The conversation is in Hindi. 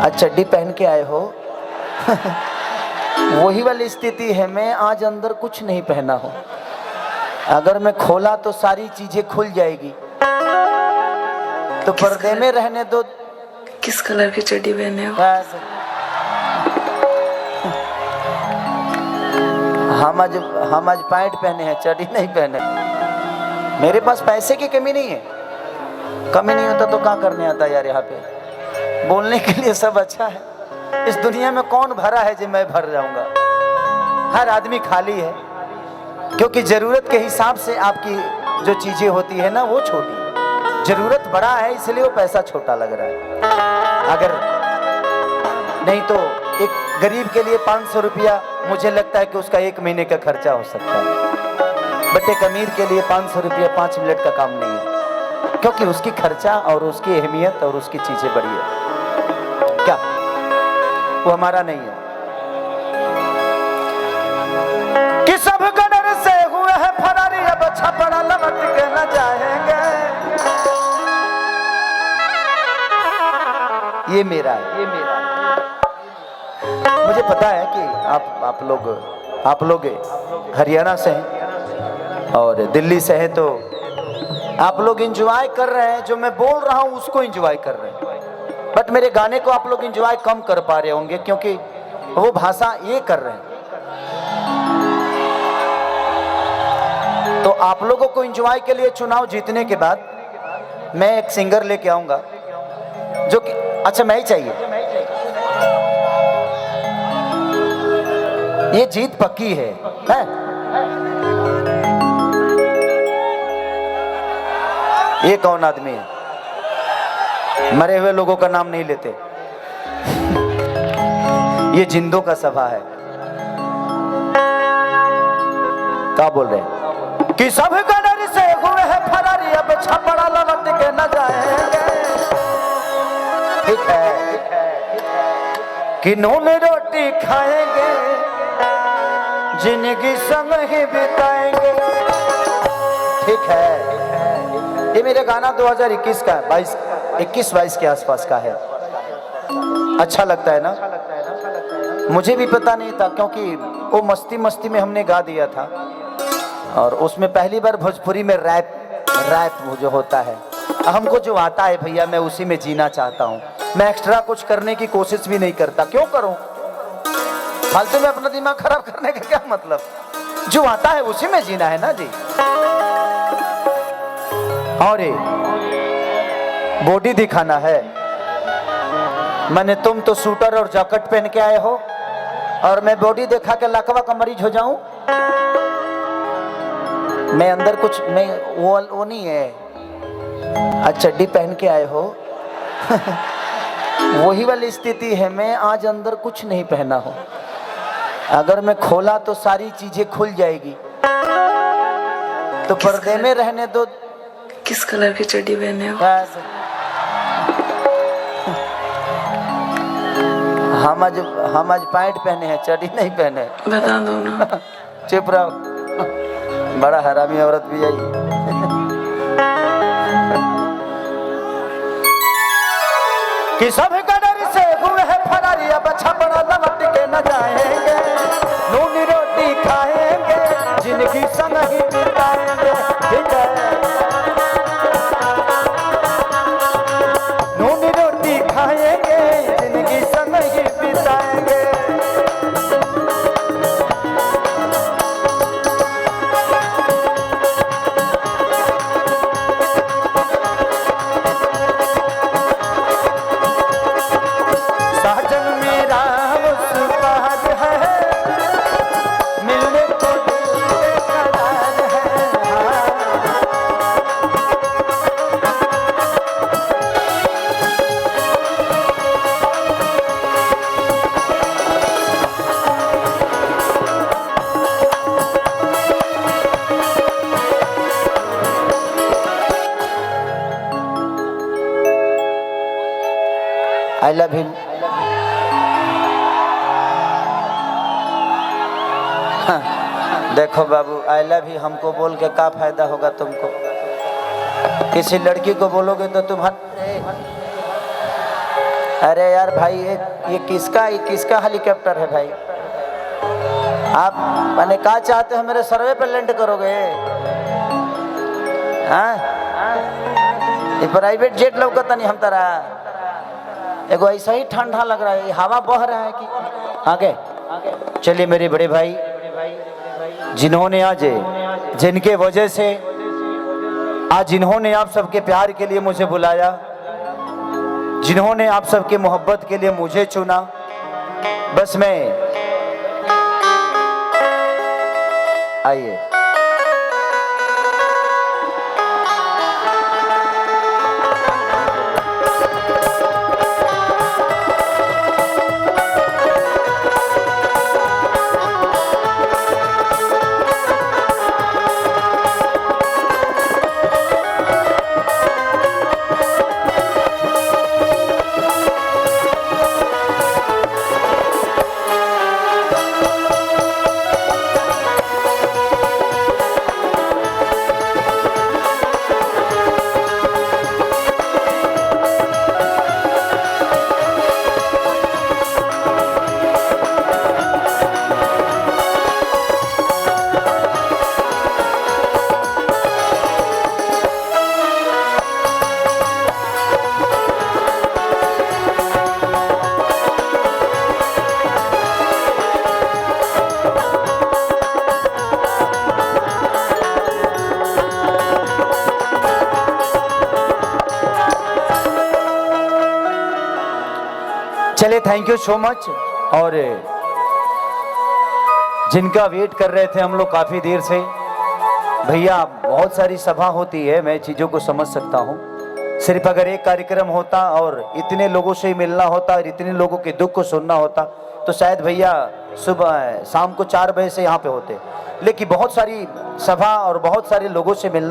आज चड्डी पहन के आए हो। वही वाली स्थिति है, मैं आज अंदर कुछ नहीं पहना हूँ। अगर मैं खोला तो सारी चीजें खुल जाएगी, तो पर्दे में रहने दो। किस कलर की चड्डी पहने हो? हम आज पैंट पहने हैं, चड्डी नहीं पहने। मेरे पास पैसे की कमी नहीं है, कमी नहीं होता तो क्या करने आता यार। यहाँ पे बोलने के लिए सब अच्छा है। इस दुनिया में कौन भरा है जो मैं भर जाऊंगा? हर आदमी खाली है, क्योंकि जरूरत के हिसाब से आपकी जो चीजें होती है ना, वो छोटी है। जरूरत बड़ा है इसलिए वो पैसा छोटा लग रहा है। अगर नहीं तो एक गरीब के लिए 500 रुपया मुझे लगता है कि उसका 1 महीने का खर्चा हो सकता है, बट एक अमीर के लिए 500 रुपया 5 मिनट का काम नहीं है, क्योंकि उसकी खर्चा और उसकी अहमियत और उसकी चीजें बड़ी है। क्या वो हमारा नहीं है कि सब गडर से हुए हैं फरारी, अब छपड़ा लौट के न जाएंगे। ये मेरा है, ये मेरा है। मुझे पता है कि आप लोग हरियाणा से हैं और दिल्ली से हैं, तो आप लोग एंजॉय कर रहे हैं। जो मैं बोल रहा हूं उसको एंजॉय कर रहे हैं, बट मेरे गाने को आप लोग एंजॉय कम कर पा रहे होंगे, क्योंकि वो भाषा ये कर रहे हैं। तो आप लोगों को एंजॉय के लिए चुनाव जीतने के बाद मैं एक सिंगर लेके आऊंगा जो कि अच्छा मैं ही चाहिए। ये जीत पक्की है? ये कौन आदमी है? मरे हुए लोगों का नाम नहीं लेते। ये जिंदों का सभा है। क्या बोल रहे हैं कि सब गडर से हुए हैं फरारी, अब छपड़ा लौट के न जाएंगे। ठीक है कि नून रोटी खाएंगे, जिंदगी संग ही बिताएंगे। ठीक है, ये मेरा गाना 2021 का है, 21-22 के आसपास का है। अच्छा लगता है ना? मुझे भी पता नहीं था, क्योंकि वो मस्ती मस्ती में हमने गा दिया था, और उसमें पहली बार भोजपुरी में रैप जो होता है, हमको जो आता है भैया, मैं उसी में जीना चाहता हूँ। मैं एक्स्ट्रा कुछ करने की कोशिश भी नहीं करता। क्यों करूँ? फालतू में अपना दिमाग खराब करने का क्या मतलब? जो आता है उसी में जीना है ना जी। और बॉडी दिखाना है। मैंने तुम तो सूटर और जैकेट पहन के आए हो, और मैं बॉडी दिखा के लकवा का मरीज हो जाऊं? मैं अंदर कुछ मैं वो नहीं है। आज चड्डी पहन के आए हो। वही वाली स्थिति है, मैं आज अंदर कुछ नहीं पहना हूं। अगर मैं खोला तो सारी चीजें खुल जाएगी, तो पर्दे में रहने दो। किस कलर की चड्डी पहने हो? हम आज पैंट पहने हैं, चड्डी नहीं पहने। बता दो ना। चुप रहो, बड़ा हरामी औरत भी आई। कि सब गडर से हुए हैं फरारी, अब छपड़ा लौट के न जाएंगे। नून रोटी खाएंगे, जिंदगी संग ही बिताएंगे। ठीक है, नून रोटी खाएंगे, जिंदगी संग ही बिताएंगे। साजन मेरा उस पार है, मिलने को दिल बेकरार है। I love him. देखो बाबू, आई लव यू हमको बोल के क्या फायदा होगा तुमको? किसी लड़की को बोलोगे तो अरे यार भाई, ये किसका हेलीकॉप्टर है भाई? आप मैंने कहा चाहते हो मेरे सर्वे पर लैंड करोगे? हाँ, ये प्राइवेट जेट लौकता नहीं हम तारा। एगो ऐसा ही ठंडा लग रहा है, हवा बह रहा है कि आगे। चलिए मेरे बड़े भाई, जिन्होंने आज, जिनके वजह से आज जिन्होंने आप सबके प्यार के लिए मुझे बुलाया, जिन्होंने आप सबके मोहब्बत के लिए मुझे चुना, बस मैं आइए। चले, थैंक यू सो मच। और जिनका वेट कर रहे थे हम लोग काफ़ी देर से, भैया बहुत सारी सभा होती है, मैं चीज़ों को समझ सकता हूँ। सिर्फ अगर एक कार्यक्रम होता और इतने लोगों से मिलना होता और इतने लोगों के दुख को सुनना होता तो शायद भैया सुबह शाम को 4 बजे से यहाँ पे होते। लेकिन बहुत सारी सभा और बहुत सारे लोगों से मिलना